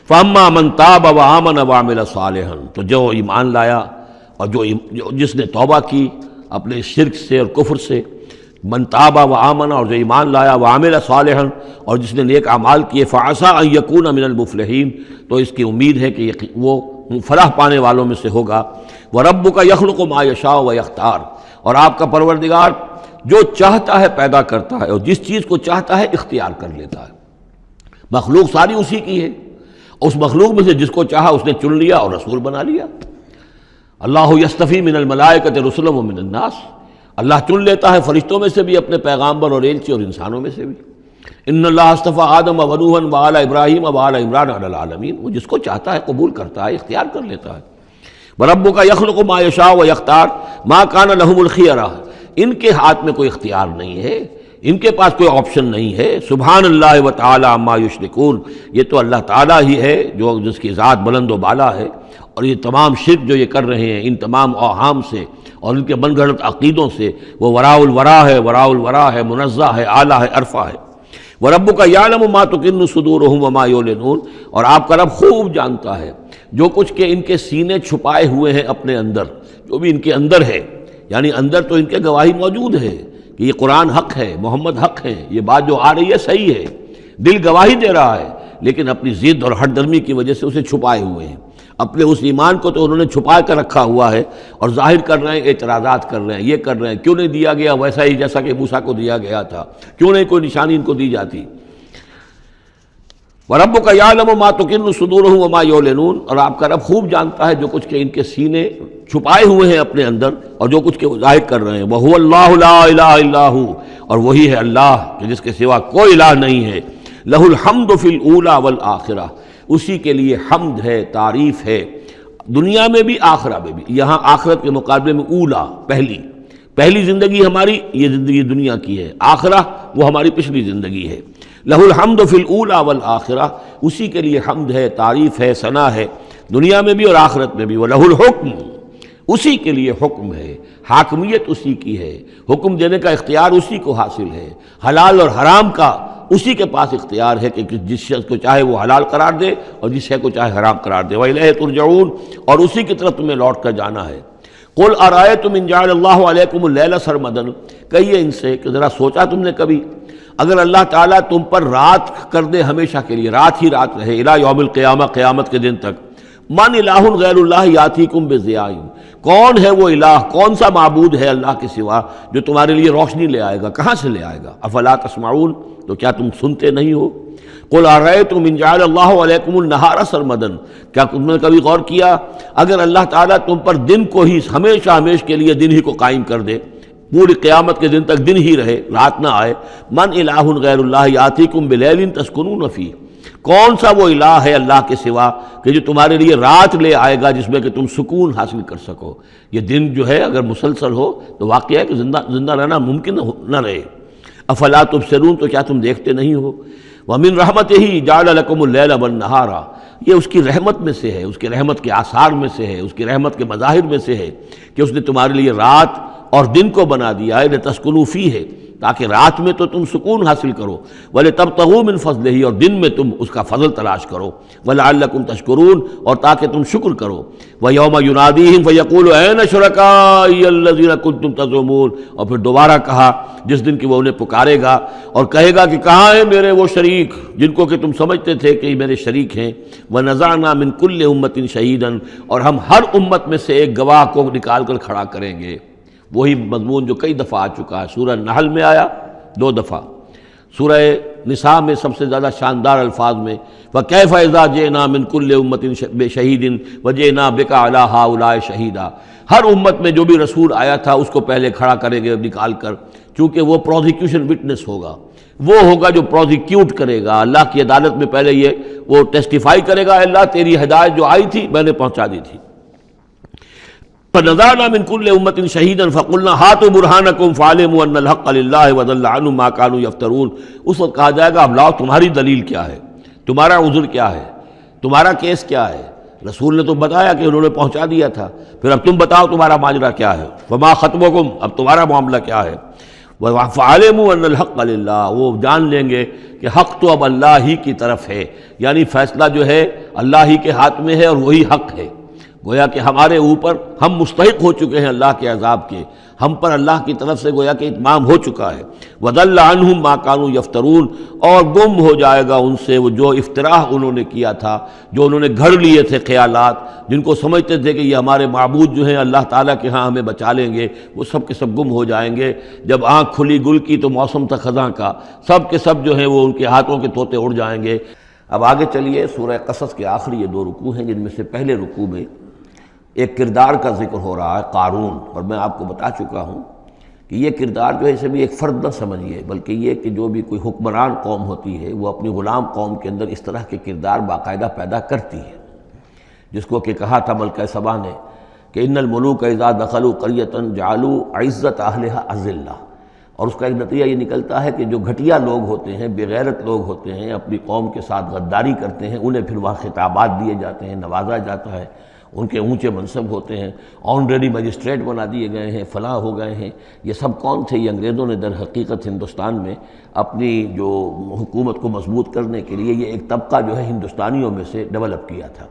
فاما من تاب وآمن وعمل صالحا، تو جو ایمان لایا اور جس نے توبہ کی اپنے شرک سے اور کفر سے، من تاب وآمن، اور جو ایمان لایا، وعمل صالحا، اور جس نے نیک اعمال کیے، فعسى ان یکون من المفلحین، تو اس کی امید ہے کہ وہ فلاح پانے والوں میں سے ہوگا۔ وربک یخلق ما یشاء ویختار، اور آپ کا پروردگار جو چاہتا ہے پیدا کرتا ہے، اور جس چیز کو چاہتا ہے اختیار کر لیتا ہے۔ مخلوق ساری اسی کی ہے، اس مخلوق میں سے جس کو چاہا اس نے چن لیا اور رسول بنا لیا۔ اللہ یصطفی من الملائکۃ رسلا ومن الناس، اللہ چن لیتا ہے فرشتوں میں سے بھی اپنے پیغامبر اور ایلچی، اور انسانوں میں سے بھی۔ ان اللہ اصطفیٰ آدم ونوحا وآل ابراہیم وآل عمران علی العالمین، وہ جس کو چاہتا ہے قبول کرتا ہے، اختیار کر لیتا ہے۔ وربک یخلق ما یشاء ویختار ما کان لہم الخیرہ، ان کے ہاتھ میں کوئی اختیار نہیں ہے، ان کے پاس کوئی آپشن نہیں ہے۔ سبحان اللہ وتعالی عما یشرکون، یہ تو اللہ تعالیٰ ہی ہے جو جس کی ذات بلند و بالا ہے، اور یہ تمام شرک جو یہ کر رہے ہیں ان تمام اوہام سے اور ان کے من گھڑت عقیدوں سے، وہ وراء الورا ہے، وراء الورا ہے، منزہ ہے، اعلیٰ ہے، عرفہ ہے۔ وَرَبُّكَ يَعْلَمُ مَا تُكِنُّ صُدُورُهُمْ وَمَا يُعْلِنُونَ، اور آپ کا رب خوب جانتا ہے جو کچھ کہ ان کے سینے چھپائے ہوئے ہیں اپنے اندر، جو بھی ان کے اندر ہے، یعنی اندر تو ان کے گواہی موجود ہے کہ یہ قرآن حق ہے، محمد حق ہے، یہ بات جو آ رہی ہے صحیح ہے، دل گواہی دے رہا ہے، لیکن اپنی ضد اور ہٹ درمی کی وجہ سے اسے چھپائے ہوئے ہیں۔ اپنے اس ایمان کو تو انہوں نے چھپا کر رکھا ہوا ہے، اور ظاہر کر رہے ہیں، اعتراضات کر رہے ہیں، یہ کر رہے ہیں، کیوں نہیں دیا گیا ویسا ہی جیسا کہ موسیٰ کو دیا گیا تھا، کیوں نہیں کوئی نشانی ان کو دی جاتی۔ وَرَبُّكَ يَعْلَمُ مَا تُكِنُّ صُدُورُهُمْ وَمَا يُعْلِنُونَ، اور آپ کا رب خوب جانتا ہے جو کچھ کہ ان کے سینے چھپائے ہوئے ہیں اپنے اندر، اور جو کچھ کہ وہ ظاہر کر رہے ہیں۔ وَهُوَ اللَّهُ لَا إِلَٰهَ إِلَّا هُوَ، اور وہی ہے اللہ کہ جس کے سوا کوئی الہ نہیں ہے۔ لَهُ الْحَمْدُ فِي الْأُولَىٰ وَالْآخِرَةِ، اسی کے لیے حمد ہے، تعریف ہے، دنیا میں بھی آخرہ میں بھی۔ یہاں آخرت کے مقابلے میں اولا، پہلی زندگی ہماری یہ زندگی دنیا کی ہے، آخرہ وہ ہماری پچھلی زندگی ہے۔ لہ الحمد فی الاولی والآخرہ، اسی کے لیے حمد ہے، تعریف ہے، ثنا ہے، دنیا میں بھی اور آخرت میں بھی۔ وَلَهُ الْحُکْمُ، اسی کے لیے حکم ہے، حاکمیت اسی کی ہے، حکم دینے کا اختیار اسی کو حاصل ہے، حلال اور حرام کا اسی کے پاس اختیار ہے کہ جس شخص کو چاہے وہ حلال قرار دے اور جس شے کو چاہے حرام قرار دے۔ وَإِلَيْهِ تُرْجَعُونَ، اور اسی کی طرف تمہیں لوٹ کر جانا ہے۔ قُلْ أَرَأَيْتُمْ إِنْ جَعَلَ اللَّهُ عَلَيْكُمُ اللَّيْلَ سَرْمَدًا، کہیے ان سے کہ ذرا سوچا تم نے کبھی اگر اللہ تعالیٰ تم پر رات کر دے ہمیشہ کے لیے، رات ہی رات رہے، الی یوم القیامہ، قیامت کے دن تک، من الہ غیر اللہ یاتیکم بضیاء، کون ہے وہ الہ، کون سا معبود ہے اللہ کے سوا جو تمہارے لیے روشنی لے آئے گا، کہاں سے لے آئے گا؟ افلا تسمعون، تو کیا تم سنتے نہیں ہو؟ قل ارأیتم ان جعل اللہ علیکم النہار سرمدا، کیا تم نے کبھی غور کیا اگر اللہ تعالیٰ تم پر دن کو ہی ہمیشہ ہمیش کے لیے دن ہی کو قائم کر دے، پوری قیامت کے دن تک دن ہی رہے، رات نہ آئے، من الہ غیر اللہ یاتیکم بلیل تسکنون فیہ، کون سا وہ الہ ہے اللہ کے سوا کہ جو تمہارے لیے رات لے آئے گا جس میں کہ تم سکون حاصل کر سکو؟ یہ دن جو ہے اگر مسلسل ہو تو واقعہ ہے کہ زندہ رہنا ممکن نہ رہے۔ افلا تبصرون، تو کیا تم دیکھتے نہیں ہو؟ وَمِن رَحْمَتِهِ جَعَلَ لَكُمُ اللَّيْلَ وَالنَّهَارَ، یہ اس کی رحمت میں سے ہے، اس کی رحمت کے آثار میں سے ہے، اس کی رحمت کے مظاہر میں سے ہے کہ اس نے تمہارے لیے رات اور دن کو بنا دیا ہے، لِتَسْكُنُوا فِيهِ، تاکہ رات میں تو تم سکون حاصل کرو، وَلِتَبْتَغُوا مِن فَضْلِهِ، اور دن میں تم اس کا فضل تلاش کرو، وَلَعَلَّكُمْ تَشْكُرُونَ، اور تاکہ تم شکر کرو۔ وَيَوْمَ يُنَادِيهِمْ فَيَقُولُ أَيْنَ شُرَكَائِيَ الَّذِينَ كُنتُمْ تَزْعُمُونَ، اور پھر دوبارہ کہا جس دن کہ وہ انہیں پکارے گا اور کہے گا کہ کہاں ہیں میرے وہ شریک جن کو کہ تم سمجھتے تھے کہ میرے شریک ہیں۔ وَنَزَعْنَا مِن كُلِّ أُمَّةٍ شَهِيدًا، اور ہم ہر امت میں سے ایک گواہ کو نکال کر کھڑا کریں گے۔ وہی مضمون جو کئی دفعہ آ چکا ہے، سورہ نحل میں آیا 2 دفعہ، سورہ نساء میں سب سے زیادہ شاندار الفاظ میں وَكَيْفَ إِذَا جِئْنَا مِن كُلِّ أُمَّةٍ بِشَهِيدٍ وَجِئْنَا بِكَ عَلَىٰ هَٰؤُلَاءِ شَهِيدًا، ہر امت میں جو بھی رسول آیا تھا اس کو پہلے کھڑا کریں گے نکال کر، چونکہ وہ پروزیکیوشن وٹنس ہوگا، وہ ہوگا جو پروزیکیوٹ کرے گا اللہ کی عدالت میں، پہلے یہ وہ ٹیسٹیفائی کرے گا، اللہ تیری ہدایت جو آئی تھی میں نے پہنچا دی تھی۔ فَنَزَعْنَا مِن كُلِّ أُمَّةٍ شَهِيدًا فَقُلْنَا هَاتُوا بُرْهَانَكُمْ فَعَلِمُوا أَنَّ الْحَقَّ لِلَّهِ وَضَلَّ عَنْهُم مَّا كَانُوا يَفْتَرُونَ، اس وقت کہا جائے گا اب لاؤ تمہاری دلیل کیا ہے، تمہارا عذر کیا ہے، تمہارا کیس کیا ہے؟ رسول نے تو بتایا کہ انہوں نے پہنچا دیا تھا، پھر اب تم بتاؤ تمہارا ماجرا کیا ہے، فَمَا خَطْبُكُمْ، اب تمہارا معاملہ کیا ہے؟ فَعَلِمُوا أَنَّ الْحَقَّ لِلَّهِ، وہ جان لیں گے کہ حق تو اب اللہ ہی کی طرف ہے، یعنی فیصلہ جو ہے اللہ ہی کے ہاتھ میں ہے اور وہی حق ہے۔ گویا کہ ہمارے اوپر ہم مستحق ہو چکے ہیں اللہ کے عذاب کے، ہم پر اللہ کی طرف سے گویا کہ اتمام ہو چکا ہے۔ وَضَلَّ عَنْهُمْ مَا كَانُوا يَفْتَرُونَ، اور گم ہو جائے گا ان سے وہ جو افتراء انہوں نے کیا تھا، جو انہوں نے گھڑ لیے تھے خیالات، جن کو سمجھتے تھے کہ یہ ہمارے معبود جو ہیں اللہ تعالیٰ کے ہاں ہمیں بچا لیں گے، وہ سب کے سب گم ہو جائیں گے۔ جب آنکھ کھلی گل کی تو موسم تھا خزاں کا، سب کے سب جو ہیں وہ ان کے ہاتھوں کے طوطے اڑ جائیں گے۔ اب آگے چلیے، سورہ قصص کے آخری یہ 2 رکوع ہیں، جن میں سے پہلے رکوع میں ایک کردار کا ذکر ہو رہا ہے، قارون، اور میں آپ کو بتا چکا ہوں کہ یہ کردار جو ہے اسے بھی ایک فرد نہ سمجھیے، بلکہ یہ کہ جو بھی کوئی حکمران قوم ہوتی ہے وہ اپنی غلام قوم کے اندر اس طرح کے کردار باقاعدہ پیدا کرتی ہے، جس کو کہ کہا تھا ملکہ سبا نے کہ ان الملوک اذا دخلوا قریۃ جعلوا عزت اہلھا اذلہ، اور اس کا ایک نتیجہ یہ نکلتا ہے کہ جو گھٹیا لوگ ہوتے ہیں، بے غیرت لوگ ہوتے ہیں، اپنی قوم کے ساتھ غداری کرتے ہیں، انہیں پھر وہاں خطابات دیے جاتے ہیں، نوازا جاتا ہے، ان کے اونچے منصب ہوتے ہیں، آنریری مجسٹریٹ بنا دیے گئے ہیں، فلاں ہو گئے ہیں۔ یہ سب کون تھے؟ یہ انگریزوں نے در حقیقت ہندوستان میں اپنی جو حکومت کو مضبوط کرنے کے لیے یہ ایک طبقہ جو ہے ہندوستانیوں میں سے ڈیولپ کیا تھا،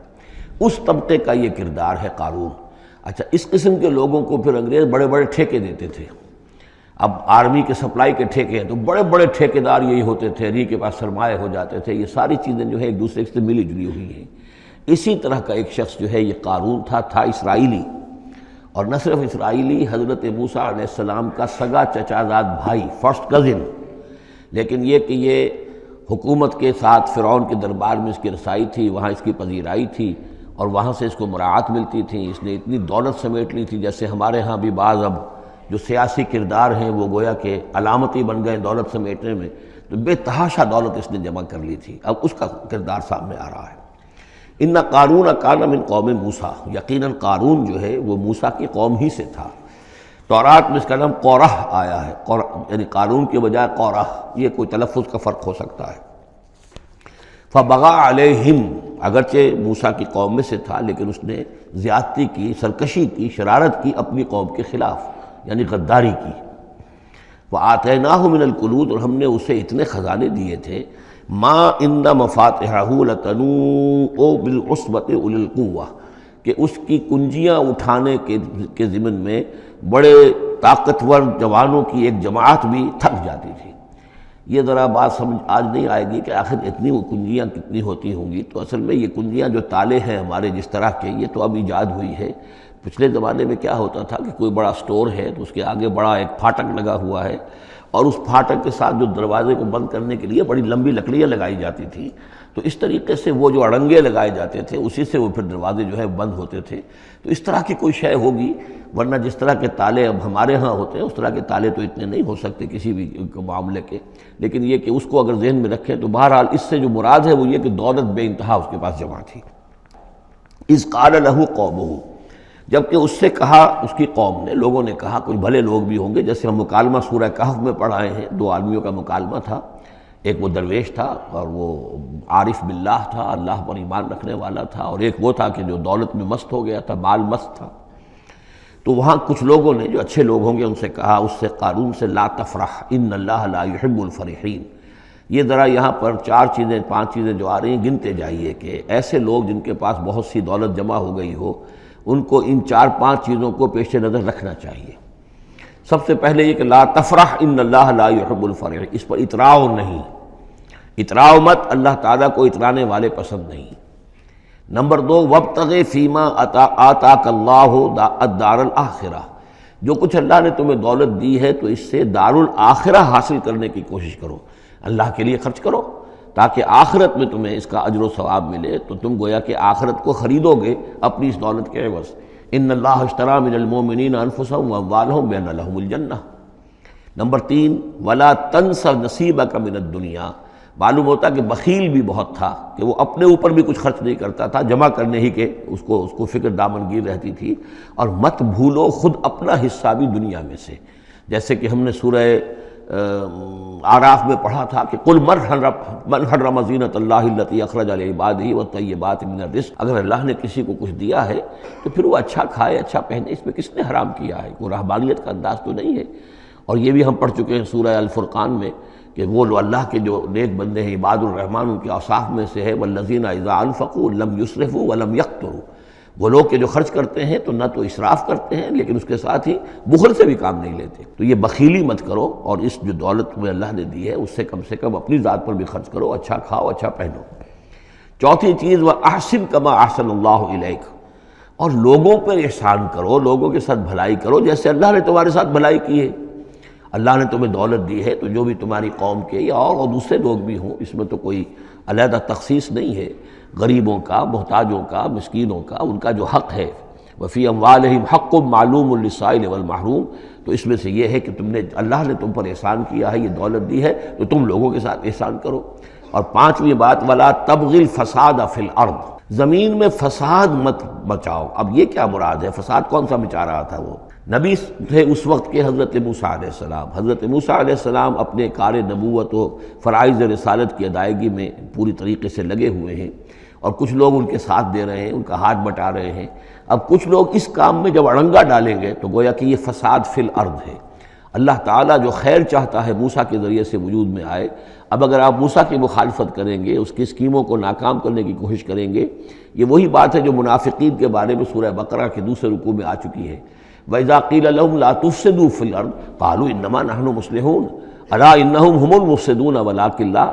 اس طبقے کا یہ کردار ہے قارون۔ اچھا، اس قسم کے لوگوں کو پھر انگریز بڑے بڑے ٹھیکے دیتے تھے۔ اب آرمی کے سپلائی کے ٹھیکے ہیں تو بڑے بڑے ٹھیکیدار یہی ہوتے تھے، انہی کے پاس سرمایہ ہو جاتے تھے۔ یہ ساری چیزیں جو ہے ایک دوسرے سے ملی جلی ہوئی ہیں۔ اسی طرح کا ایک شخص جو ہے یہ قارون تھا اسرائیلی، اور نہ صرف اسرائیلی، حضرت موسیٰ علیہ السلام کا سگا چچا زاد بھائی، فرسٹ کزن، لیکن یہ کہ یہ حکومت کے ساتھ فرعون کے دربار میں اس کی رسائی تھی، وہاں اس کی پذیرائی تھی، اور وہاں سے اس کو مراعات ملتی تھی۔ اس نے اتنی دولت سمیٹ لی تھی، جیسے ہمارے ہاں بھی بعض اب جو سیاسی کردار ہیں وہ گویا کہ علامتی بن گئے دولت سمیٹنے میں، تو بے تحاشا دولت اس نے جمع کر لی تھی۔ اب اس کا کردار سامنے آ رہا ہے۔ ان قارون کان من قوم موسیٰ، یقیناً قارون جو ہے وہ موسیٰ کی قوم ہی سے تھا۔ تورات میں اس کا نام قورہ آیا ہے، یعنی قارون کے بجائے قورہ، یہ کوئی تلفظ کا فرق ہو سکتا ہے۔ فبغى علیہم، اگرچہ موسیٰ کی قوم میں سے تھا لیکن اس نے زیادتی کی، سرکشی کی، شرارت کی اپنی قوم کے خلاف، یعنی غداری کی۔ وآتیناہ من الکنوز، اور ہم نے اسے اتنے خزانے دیے تھے، ما ان مفاتحہ لتنوء بالعصبۃ اولي القوہ، کہ اس کی کنجیاں اٹھانے کے ضمن میں بڑے طاقتور جوانوں کی ایک جماعت بھی تھک جاتی تھی۔ یہ ذرا بات سمجھ آج نہیں آئے گی کہ آخر اتنی وہ کنجیاں کتنی ہوتی ہوں گی، تو اصل میں یہ کنجیاں جو تالے ہیں ہمارے جس طرح کے، یہ تو اب ایجاد ہوئی ہے۔ پچھلے زمانے میں کیا ہوتا تھا کہ کوئی بڑا سٹور ہے تو اس کے آگے بڑا ایک پھاٹک لگا ہوا ہے، اور اس پھاٹک کے ساتھ جو دروازے کو بند کرنے کے لیے بڑی لمبی لکڑیاں لگائی جاتی تھیں، تو اس طریقے سے وہ جو اڑنگے لگائے جاتے تھے اسی سے وہ پھر دروازے جو ہے بند ہوتے تھے۔ تو اس طرح کی کوئی شے ہوگی، ورنہ جس طرح کے تالے اب ہمارے ہاں ہوتے ہیں اس طرح کے تالے تو اتنے نہیں ہو سکتے کسی بھی معاملے کے، لیکن یہ کہ اس کو اگر ذہن میں رکھیں تو بہرحال اس سے جو مراد ہے وہ یہ کہ دولت بے انتہا اس کے پاس جمع تھی۔ اذ قال له قومه، جبکہ اس سے کہا اس کی قوم نے، لوگوں نے کہا، کچھ بھلے لوگ بھی ہوں گے، جیسے ہم مکالمہ سورہ کہف میں پڑھ آئے ہیں، 2 آدمیوں کا مکالمہ تھا، ایک وہ درویش تھا اور وہ عارف باللہ تھا، اللہ پر ایمان رکھنے والا تھا، اور ایک وہ تھا کہ جو دولت میں مست ہو گیا تھا، مال مست تھا۔ تو وہاں کچھ لوگوں نے جو اچھے لوگ ہوں گے ان سے کہا، اس سے قارون سے، لا تفرح ان اللہ لا يحب الفرحین۔ یہ ذرا یہاں پر 4 چیزیں 5 چیزیں جو آ رہی ہیں گنتے جائیے کہ ایسے لوگ جن کے پاس بہت سی دولت جمع ہو گئی ہو، ان کو ان 4-5 چیزوں کو پیش نظر رکھنا چاہیے۔ سب سے پہلے یہ کہ لا تفرح ان اللہ لا يحب الفرح، اس پر اتراؤ نہیں، اتراؤ مت، اللہ تعالیٰ کو اترانے والے پسند نہیں۔ نمبر 2، وابتغ فیما آتاک اللہ الدار الآخرہ، جو کچھ اللہ نے تمہیں دولت دی ہے تو اس سے دار الآخرہ حاصل کرنے کی کوشش کرو، اللہ کے لیے خرچ کرو تاکہ آخرت میں تمہیں اس کا اجر و ثواب ملے، تو تم گویا کہ آخرت کو خریدو گے اپنی اس دولت کے عوض۔ ان اللہ اشتری من المؤمنین انفسهم واموالهم بان لهم الجنہ۔ نمبر 3، ولا تنس نصیبک من الدنیا، معلوم ہوتا کہ بخیل بھی بہت تھا کہ وہ اپنے اوپر بھی کچھ خرچ نہیں کرتا تھا، جمع کرنے ہی کے اس کو فکر دامنگیر رہتی تھی، اور مت بھولو خود اپنا حصہ بھی دنیا میں سے، جیسے کہ ہم نے سورہ اعراف میں پڑھا تھا کہ قل من حرم زینۃ اللہ التی اخرج لعبادہ والطیبات من الرزق، اگر اللہ نے کسی کو کچھ دیا ہے تو پھر وہ اچھا کھائے، اچھا پہنے، اس میں کس نے حرام کیا ہے؟ کوئی رہبانیت کا انداز تو نہیں ہے۔ اور یہ بھی ہم پڑھ چکے ہیں سورہ الفرقان میں کہ وہ اللہ کے جو نیک بندے ہیں عباد الرحمن، ان کے اوصاف میں سے ہے والذین اذا انفقوا لم یسرفوا ولم یقتروا، وہ لوگ کہ جو خرچ کرتے ہیں تو نہ تو اسراف کرتے ہیں لیکن اس کے ساتھ ہی بخل سے بھی کام نہیں لیتے۔ تو یہ بخیلی مت کرو، اور اس جو دولت تمہیں اللہ نے دی ہے اس سے کم اپنی ذات پر بھی خرچ کرو، اچھا کھاؤ اچھا پہنو۔ چوتھی چیز وَأَحْسِنْ كَمَا أَحْسَنَ اللَّهُ إِلَيْكَ، اور لوگوں پر احسان کرو، لوگوں کے ساتھ بھلائی کرو جیسے اللہ نے تمہارے ساتھ بھلائی کی ہے۔ اللہ نے تمہیں دولت دی ہے تو جو بھی تمہاری قوم کے یا اور دوسرے لوگ بھی ہوں، اس میں تو کوئی علیحدہ تخصیص نہیں ہے، غریبوں کا، محتاجوں کا، مسکینوں کا، ان کا جو حق ہے وفی اموالہم حق معلوم للسائل والمحروم، تو اس میں سے یہ ہے کہ اللہ نے تم پر احسان کیا ہے، یہ دولت دی ہے تو تم لوگوں کے ساتھ احسان کرو۔ اور پانچویں بات ولا تبغی الفساد فی الارض، زمین میں فساد مت بچاؤ۔ اب یہ کیا مراد ہے؟ فساد کون سا مچا رہا تھا؟ وہ نبی تھے اس وقت کے حضرت موسیٰ علیہ السلام۔ حضرت موسیٰ علیہ السلام اپنے کار نبوت و فرائض رسالت کی ادائیگی میں پوری طریقے سے لگے ہوئے ہیں، اور کچھ لوگ ان کے ساتھ دے رہے ہیں، ان کا ہاتھ بٹا رہے ہیں۔ اب کچھ لوگ اس کام میں جب اڑنگا ڈالیں گے تو گویا کہ یہ فساد فی الارض ہے۔ اللہ تعالیٰ جو خیر چاہتا ہے موسیٰ کے ذریعے سے وجود میں آئے، اب اگر آپ موسیٰ کی مخالفت کریں گے، اس کی اسکیموں کو ناکام کرنے کی کوشش کریں گے، یہ وہی بات ہے جو منافقین کے بارے میں سورہ بقرہ کے دوسرے رکوع میں آ چکی ہے۔ وَإِذَا قِيلَ لَهُمْ لَا تُفْسِدُوا فِي الْأَرْضِ قَالُوا إِنَّمَا نَحْنُ مُصْلِحُونَ أَلَا إِنَّهُمْ هُمُ الْمُفْسِدُونَ وَلَٰكِن لَا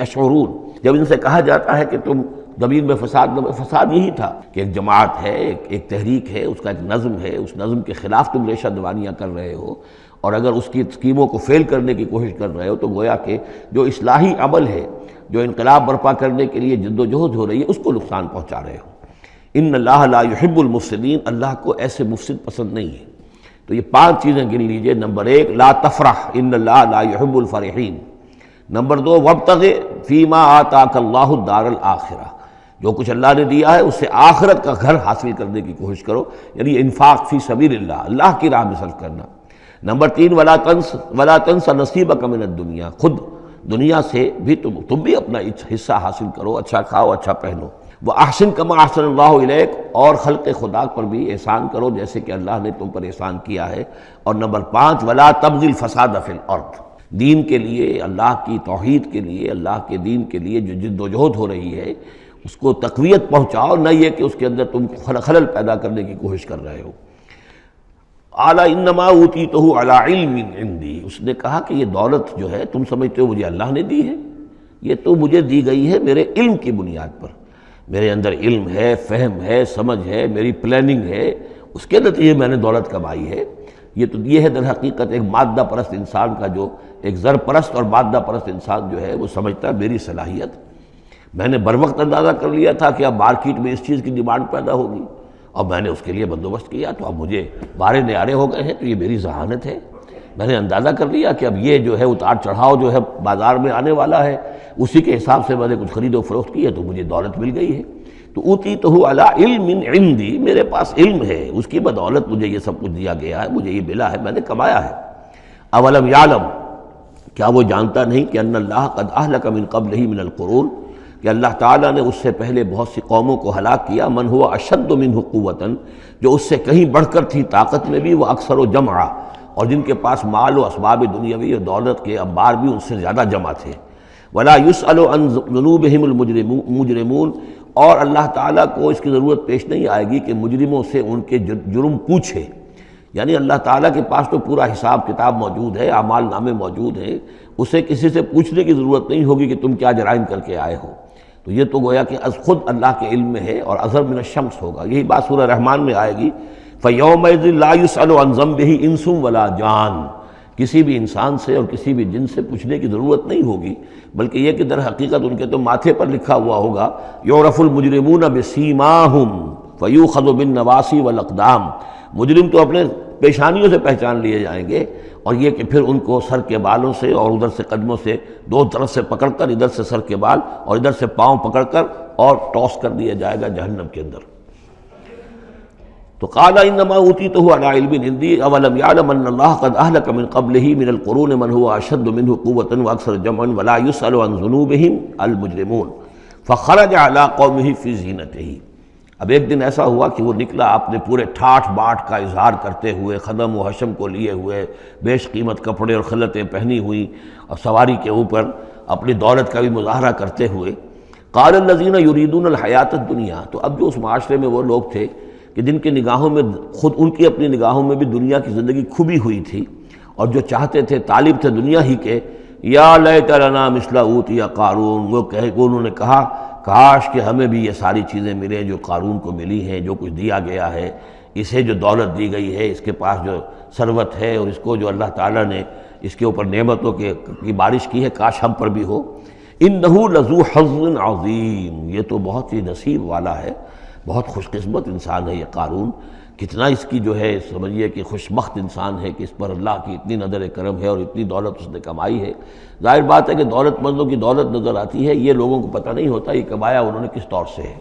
يَشْعُرُونَ۔ جب ان سے کہا جاتا ہے کہ تم زمین میں فساد یہی تھا کہ ایک جماعت ہے، ایک تحریک ہے، اس کا ایک نظم ہے، اس نظم کے خلاف تم ریشہ دوانیاں کر رہے ہو، اور اگر اس کی اسکیموں کو فیل کرنے کی کوشش کر رہے ہو تو گویا کہ جو اصلاحی عمل ہے، جو انقلاب برپا کرنے کے لیے جد و جہد ہو رہی ہے، اس کو نقصان پہنچا رہے ہو۔ ان اللہ لا يحب المفسدین، اللہ کو ایسے مفسد پسند نہیں ہے۔ تو یہ 5 چیزیں گن لیجئے۔ نمبر 1 لا تفرح ان اللہ لا يحب الفرحین۔ نمبر 2 وابتغ فیما آتاک اللہ الدار الآخرہ، جو کچھ اللہ نے دیا ہے اس سے آخرت کا گھر حاصل کرنے کی کوشش کرو، یعنی انفاق فی سبیل اللہ، اللہ کی راہ میں صرف کرنا۔ نمبر 3 ولا تنس نصیبک من الدنیا، خود دنیا سے بھی تم بھی اپنا حصہ حاصل کرو، اچھا کھاؤ اچھا پہنو۔ وَأَحْسِن كَمَا أَحْسَنَ اللَّهُ إِلَيْكَ، اور خلق خدا پر بھی احسان کرو جیسے کہ اللہ نے تم پر احسان کیا ہے۔ اور نمبر 5 ولا تبغی الفساد فی الارض، دین کے لیے، اللہ کی توحید کے لیے، اللہ کے دین کے لیے جو جد و جہد ہو رہی ہے اس کو تقویت پہنچاؤ، نہ یہ کہ اس کے اندر تم خلل پیدا کرنے کی کوشش کر رہے ہو۔ اعلیٰ انما اوتیتہ علی علم عندی، اس نے کہا کہ یہ دولت جو ہے تم سمجھتے ہو مجھے اللہ نے دی ہے، یہ تو مجھے دی گئی ہے میرے علم کی بنیاد پر، میرے اندر علم ہے، فہم ہے، سمجھ ہے، میری پلاننگ ہے، اس کے نتیجے میں نے دولت کمائی ہے۔ یہ ہے در حقیقت ایک مادہ پرست انسان کا، جو ایک زر پرست اور مادہ پرست انسان جو ہے وہ سمجھتا ہے میری صلاحیت، میں نے بر وقت اندازہ کر لیا تھا کہ اب مارکیٹ میں اس چیز کی ڈیمانڈ پیدا ہوگی اور میں نے اس کے لیے بندوبست کیا، تو اب مجھے بارے نیارے ہو گئے ہیں، تو یہ میری ذہانت ہے۔ میں نے اندازہ کر لیا کہ اب یہ جو ہے اتار چڑھاؤ جو ہے بازار میں آنے والا ہے، اسی کے حساب سے میں نے کچھ خرید و فروخت کی ہے تو مجھے دولت مل گئی ہے۔ تو اوتیتہ علی علم عندی، میرے پاس علم ہے، اس کی بدولت مجھے یہ سب کچھ دیا گیا ہے، مجھے یہ ملا ہے، میں نے کمایا ہے۔ اولم یعلم، کیا وہ جانتا نہیں کہ ان اللہ قد اہلک من قبلہ من القرون، کہ اللہ تعالیٰ نے اس سے پہلے بہت سی قوموں کو ہلاک کیا، من ہوا اشد منہ قوتاً، جو اس سے کہیں بڑھ کر تھی طاقت میں بھی، وہ اکثر و جمعا، اور جن کے پاس مال و اسباب دنیاوی اور دولت کے انبار بھی ان سے زیادہ جمع تھے۔ ولا یسأل عن ذنوبہم المجرمون، اور اللہ تعالیٰ کو اس کی ضرورت پیش نہیں آئے گی کہ مجرموں سے ان کے جرم پوچھے، یعنی اللہ تعالیٰ کے پاس تو پورا حساب کتاب موجود ہے، اعمال نامے موجود ہیں، اسے کسی سے پوچھنے کی ضرورت نہیں ہوگی کہ تم کیا جرائم کر کے آئے ہو۔ تو یہ تو گویا کہ از خود اللہ کے علم میں ہے، اور اظہر من الشمس ہوگا۔ یہی بات سورہ رحمان میں آئے گی، فَيَوْمَئِذٍ لَا يُسْأَلُ عَنْ ذَنبِهِ إِنسٌ وَلَا جَانٌ، کسی بھی انسان سے اور کسی بھی جن سے پوچھنے کی ضرورت نہیں ہوگی، بلکہ یہ کہ در حقیقت ان کے تو ماتھے پر لکھا ہوا ہوگا، يُعْرَفُ الْمُجْرِمُونَ بِسِيمَاهُمْ فَيُؤْخَذُ بِالنَّوَاصِي وَالْأَقْدَامِ، مجرم تو اپنے پیشانیوں سے پہچان لیے جائیں گے، اور یہ کہ پھر ان کو سر کے بالوں سے اور ادھر سے قدموں سے دو طرف سے پکڑ کر، ادھر سے سر کے بال اور ادھر سے پاؤں پکڑ کر اور ٹاس کر دیا جائے گا جہنم کے اندر۔ تو قال انما اوتیتہ علی علم عندی اولم یعلم ان اللہ قد اہلک من قبلہ من القرون من هو اشد منہ قوۃ واکثر جمعا ولا یسأل عن ذنوبہم المجرمون فخرج علی قومہ فی زینتہ۔ اب ایک دن ایسا ہوا کہ وہ نکلا اپنے پورے ٹھاٹھ باٹھ کا اظہار کرتے ہوئے، خدم و حشم کو لیے ہوئے، بیش قیمت کپڑے اور خلعتیں پہنی ہوئی اور سواری کے اوپر اپنی دولت کا بھی مظاہرہ کرتے ہوئے۔ قال الذین یریدون الحیات الدنیا، تو اب جو اس معاشرے میں وہ لوگ تھے کہ جن کی نگاہوں میں خود ان کی اپنی نگاہوں میں بھی دنیا کی زندگی کھبی ہوئی تھی اور جو چاہتے تھے، طالب تھے دنیا ہی کے، یا لیت لنا مثل اوتی قارون، وہ انہوں نے کہا کاش کہ ہمیں بھی یہ ساری چیزیں ملیں جو قارون کو ملی ہیں، جو کچھ دیا گیا ہے، اسے جو دولت دی گئی ہے، اس کے پاس جو ثروت ہے، اور اس کو جو اللہ تعالیٰ نے اس کے اوپر نعمتوں کی بارش کی ہے، کاش ہم پر بھی ہو۔ انہ لذو حظ عظیم، یہ تو بہت ہی نصیب والا ہے، بہت خوش قسمت انسان ہے یہ قارون، کتنا اس کی جو ہے سمجھیے کہ خوش بخت انسان ہے کہ اس پر اللہ کی اتنی نظر کرم ہے اور اتنی دولت اس نے کمائی ہے۔ ظاہر بات ہے کہ دولت مندوں کی دولت نظر آتی ہے، یہ لوگوں کو پتہ نہیں ہوتا یہ کمایا انہوں نے کس طور سے ہے۔